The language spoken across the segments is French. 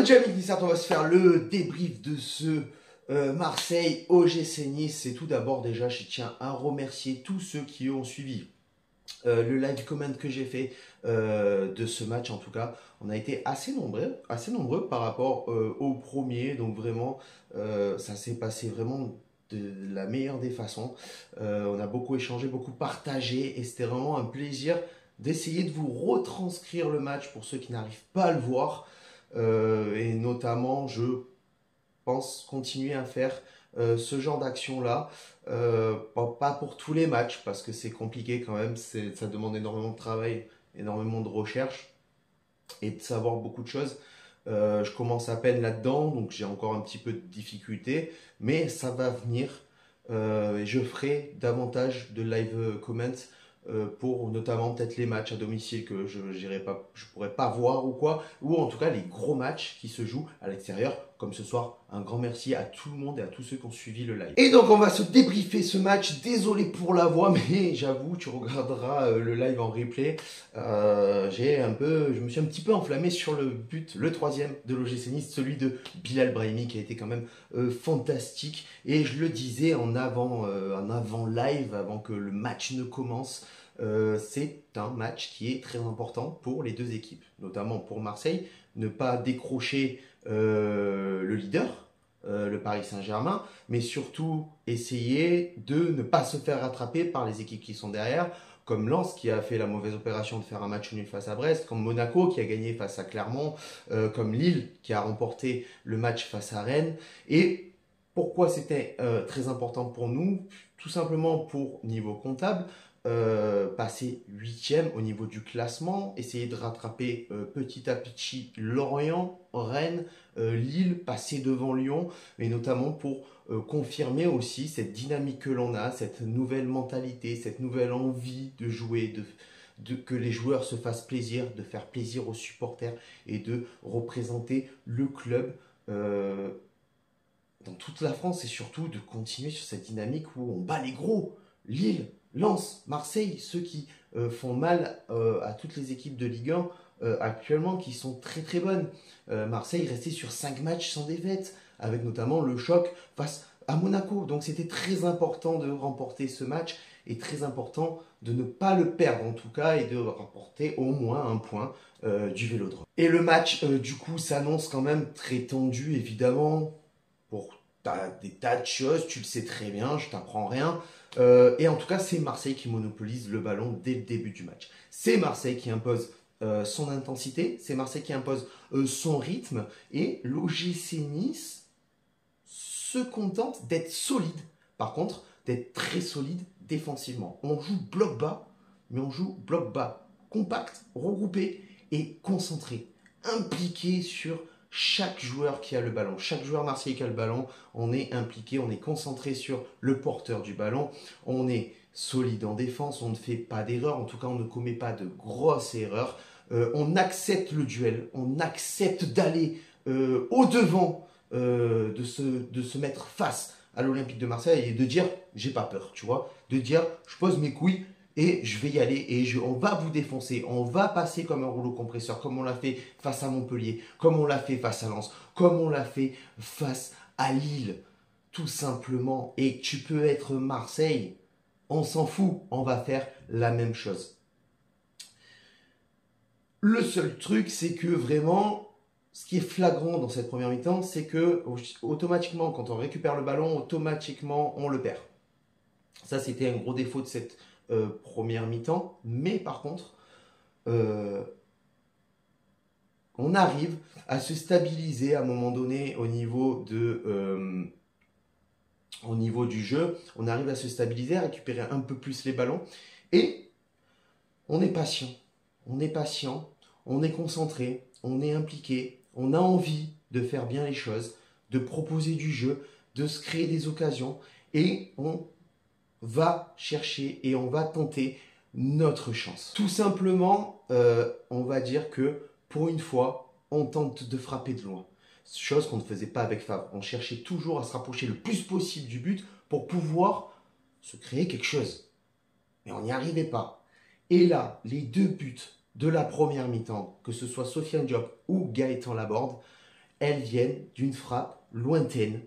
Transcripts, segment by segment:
Jamie Nissart, on va se faire le débrief de ce Marseille OGC Nice. Et tout d'abord, déjà, je tiens à remercier tous ceux qui ont suivi le live comment que j'ai fait de ce match. En tout cas, on a été assez nombreux par rapport au premier. Donc vraiment, ça s'est passé vraiment de la meilleure des façons. On a beaucoup échangé, beaucoup partagé, et c'était vraiment un plaisir d'essayer de vous retranscrire le match pour ceux qui n'arrivent pas à le voir. Et notamment, je pense continuer à faire ce genre d'action-là. Pas pour tous les matchs, parce que c'est compliqué quand même, ça demande énormément de travail, énormément de recherche et de savoir beaucoup de choses. Je commence à peine là-dedans, donc j'ai encore un petit peu de difficulté, mais ça va venir. Et je ferai davantage de live comments pour notamment peut-être les matchs à domicile que je pourrais pas voir ou quoi, ou en tout cas les gros matchs qui se jouent à l'extérieur, comme ce soir. Un grand merci à tout le monde et à tous ceux qui ont suivi le live. Et donc on va se débriefer ce match. Désolé pour la voix, mais j'avoue, tu regarderas le live en replay. Je me suis un petit peu enflammé sur le but, le troisième de l'OGC Nice, celui de Bilal Brahimi, qui a été quand même fantastique. Et je le disais en avant live, avant que le match ne commence. C'est un match qui est très important pour les deux équipes, notamment pour Marseille. Ne pas décrocher le leader, le Paris Saint-Germain, mais surtout essayer de ne pas se faire rattraper par les équipes qui sont derrière, comme Lens qui a fait la mauvaise opération de faire un match nul face à Brest, comme Monaco qui a gagné face à Clermont, comme Lille qui a remporté le match face à Rennes. Et pourquoi c'était très important pour nous? Tout simplement pour niveau comptable, passer 8e au niveau du classement, essayer de rattraper petit à petit Lorient, Rennes, Lille, passer devant Lyon, et notamment pour confirmer aussi cette dynamique que l'on a, cette nouvelle mentalité, cette nouvelle envie de jouer, que les joueurs se fassent plaisir, de faire plaisir aux supporters et de représenter le club dans toute la France, et surtout de continuer sur cette dynamique où on bat les gros. Lille, Lens, Marseille, ceux qui font mal à toutes les équipes de Ligue 1 actuellement, qui sont très très bonnes. Marseille restait sur 5 matchs sans défaite, avec notamment le choc face à Monaco. Donc c'était très important de remporter ce match, et très important de ne pas le perdre en tout cas, et de remporter au moins un point du Vélodrome. Et le match du coup s'annonce quand même très tendu, évidemment, pour des tas de choses, tu le sais très bien, je t'apprends rien. Et en tout cas, c'est Marseille qui monopolise le ballon dès le début du match. C'est Marseille qui impose son intensité, c'est Marseille qui impose son rythme, et l'OGC Nice se contente d'être solide. Par contre, d'être très solide défensivement. On joue bloc bas, mais on joue bloc bas, compact, regroupé et concentré, impliqué sur chaque joueur qui a le ballon. Chaque joueur marseillais qui a le ballon, on est impliqué, on est concentré sur le porteur du ballon, on est solide en défense, on ne fait pas d'erreurs, en tout cas on ne commet pas de grosses erreurs, on accepte le duel, on accepte d'aller au-devant, de se mettre face à l'Olympique de Marseille et de dire j'ai pas peur, tu vois, de dire je pose mes couilles et je vais y aller, et on va vous défoncer, on va passer comme un rouleau compresseur, comme on l'a fait face à Montpellier, comme on l'a fait face à Lens, comme on l'a fait face à Lille, tout simplement. Et tu peux être Marseille, on s'en fout, on va faire la même chose. Le seul truc, c'est que vraiment, ce qui est flagrant dans cette première mi-temps, c'est que automatiquement, quand on récupère le ballon, automatiquement, on le perd. Ça, c'était un gros défaut de cette première mi-temps. Mais par contre, on arrive à se stabiliser à un moment donné au niveau du jeu. On arrive à se stabiliser, à récupérer un peu plus les ballons. Et on est patient. On est patient, on est concentré, on est impliqué, on a envie de faire bien les choses, de proposer du jeu, de se créer des occasions, et on va chercher et on va tenter notre chance. Tout simplement, on va dire que pour une fois, on tente de frapper de loin. Chose qu'on ne faisait pas avec Favre. On cherchait toujours à se rapprocher le plus possible du but pour pouvoir se créer quelque chose. Mais on n'y arrivait pas. Et là, les deux buts de la première mi-temps, que ce soit Sofiane Diop ou Gaëtan Laborde, elles viennent d'une frappe lointaine,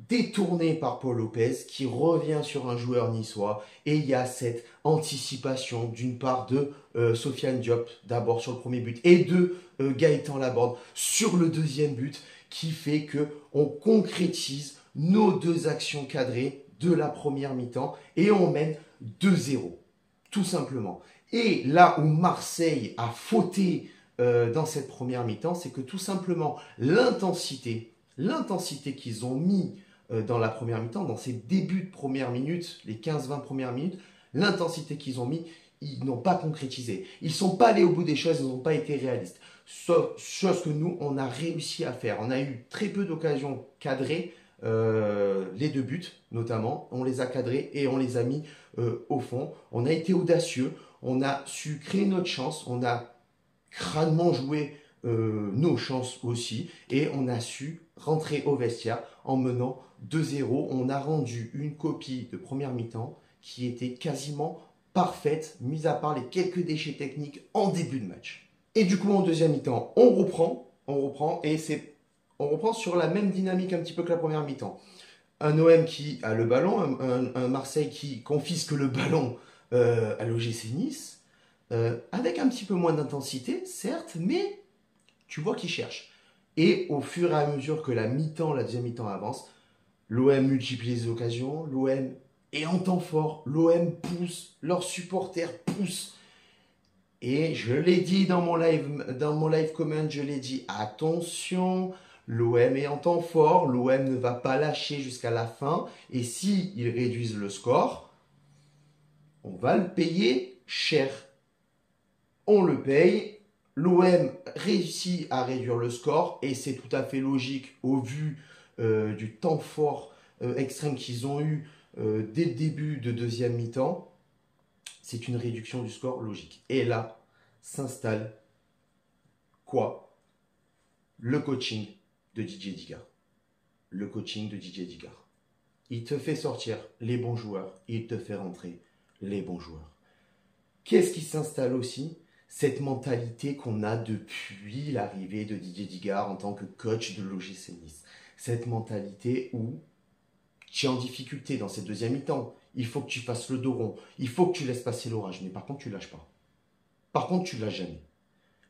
détournée par Paul Lopez, qui revient sur un joueur niçois. Et il y a cette anticipation d'une part de Sofiane Diop, d'abord sur le premier but, et de Gaëtan Laborde sur le deuxième but, qui fait qu'on concrétise nos deux actions cadrées de la première mi-temps et on mène 2-0, tout simplement. Et là où Marseille a fauté dans cette première mi-temps, c'est que tout simplement l'intensité qu'ils ont mis dans la première mi-temps, dans ces débuts de première minute, les 15-20 premières minutes, l'intensité qu'ils ont mis, ils n'ont pas concrétisé. Ils ne sont pas allés au bout des choses, ils n'ont pas été réalistes. Chose que nous, on a réussi à faire. On a eu très peu d'occasions cadrées, les deux buts notamment, on les a cadrés et on les a mis au fond. On a été audacieux, on a su créer notre chance, on a crânement joué nos chances aussi et on a su rentrer au vestiaire en menant 2-0. On a rendu une copie de première mi-temps qui était quasiment parfaite, mis à part les quelques déchets techniques en début de match. Et du coup en deuxième mi-temps, on reprend et on reprend sur la même dynamique un petit peu que la première mi-temps. Un OM qui a le ballon, un Marseille qui confisque le ballon à l'OGC Nice, avec un petit peu moins d'intensité, certes, mais tu vois qu'ils cherchent. Et au fur et à mesure que la deuxième mi-temps avance, l'OM multiplie les occasions, l'OM est en temps fort, l'OM pousse, leurs supporters poussent. Et je l'ai dit dans mon live comment, je l'ai dit, attention, l'OM est en temps fort, l'OM ne va pas lâcher jusqu'à la fin. Et si ils réduisent le score, on va le payer cher. On le paye. L'OM réussit à réduire le score et c'est tout à fait logique au vu du temps fort extrême qu'ils ont eu dès le début de deuxième mi-temps. C'est une réduction du score logique. Et là, s'installe quoi? Le coaching de Didier Digard. Le coaching de Didier Digard. Il te fait sortir les bons joueurs, il te fait rentrer les bons joueurs. Qu'est-ce qui s'installe aussi? Cette mentalité qu'on a depuis l'arrivée de Didier Digard en tant que coach de l'OGC Nice. Cette mentalité où tu es en difficulté dans cette deuxième mi-temps. Il faut que tu fasses le dos rond. Il faut que tu laisses passer l'orage. Mais par contre, tu ne lâches pas. Par contre, tu ne lâches jamais.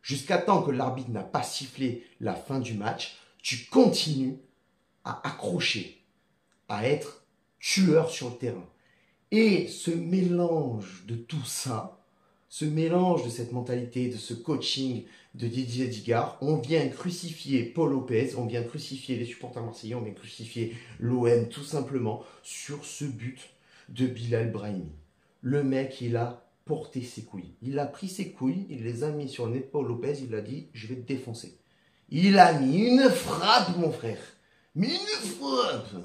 Jusqu'à temps que l'arbitre n'a pas sifflé la fin du match, tu continues à accrocher, à être tueur sur le terrain. Et ce mélange de tout ça, ce mélange de cette mentalité, de ce coaching de Didier Digard, on vient crucifier Paul Lopez, on vient crucifier les supporters marseillais, on vient crucifier l'OM tout simplement sur ce but de Bilal Brahimi. Le mec, il a porté ses couilles. Il a pris ses couilles, il les a mis sur le nez de Paul Lopez, il a dit « je vais te défoncer ». Il a mis une frappe, mon frère. Mais une frappe.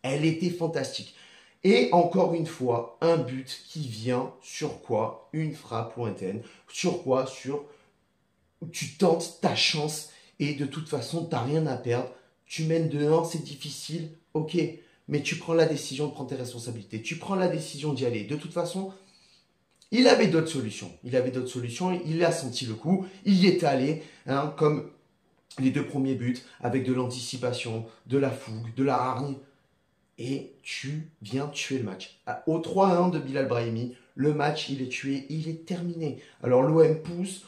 Elle était fantastique. Et encore une fois, un but qui vient sur quoi? Une frappe lointaine. Sur quoi? Tu tentes ta chance et de toute façon, tu n'as rien à perdre. Tu mènes 2-1, c'est difficile, ok. Mais tu prends la décision de prendre tes responsabilités. Tu prends la décision d'y aller. De toute façon, il avait d'autres solutions. Il a senti le coup. Il y est allé, hein, comme les deux premiers buts, avec de l'anticipation, de la fougue, de la hargne. Et tu viens tuer le match. Au 3-1 de Bilal Brahimi, le match, il est tué, il est terminé. Alors l'OM pousse,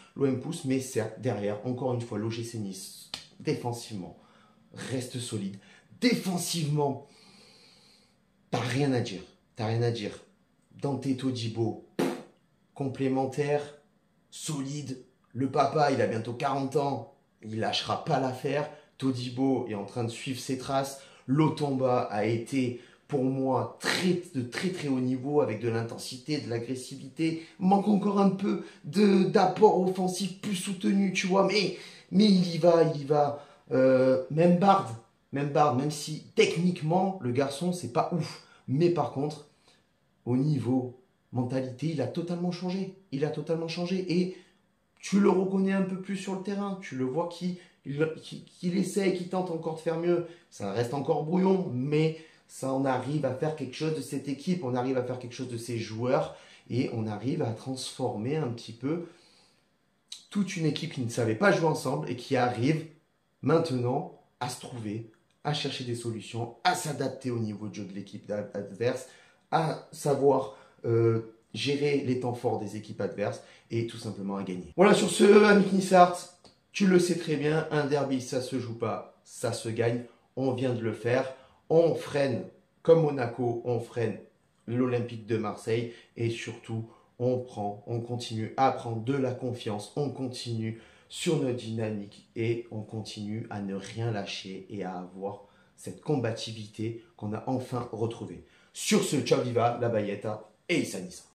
mais certes, derrière, encore une fois, l'OGC Nice, défensivement, reste solide. Défensivement, t'as rien à dire. Dante Todibo, complémentaire, solide. Le papa, il a bientôt 40 ans, il lâchera pas l'affaire. Todibo est en train de suivre ses traces. Lotomba a été pour moi de très très haut niveau avec de l'intensité, de l'agressivité. Manque encore un peu d'apport offensif plus soutenu, tu vois. Mais il y va. Même Bard, même si techniquement le garçon c'est pas ouf. Mais par contre, au niveau mentalité, il a totalement changé. Et tu le reconnais un peu plus sur le terrain. Tu le vois qu'il essaie, qu'il tente encore de faire mieux. Ça reste encore brouillon, mais ça, on arrive à faire quelque chose de cette équipe, on arrive à faire quelque chose de ces joueurs, et on arrive à transformer un petit peu toute une équipe qui ne savait pas jouer ensemble, et qui arrive maintenant à se trouver, à chercher des solutions, à s'adapter au niveau de jeu de l'équipe adverse, à savoir gérer les temps forts des équipes adverses et tout simplement à gagner. Voilà, sur ce, Annick Nissart, tu le sais très bien, un derby, ça se joue pas, ça se gagne. On vient de le faire. On freine, comme Monaco, on freine l'Olympique de Marseille et surtout, on continue à prendre de la confiance, on continue sur notre dynamique et on continue à ne rien lâcher et à avoir cette combativité qu'on a enfin retrouvée. Sur ce, ciao viva, la Bayetta et Issa Nissa.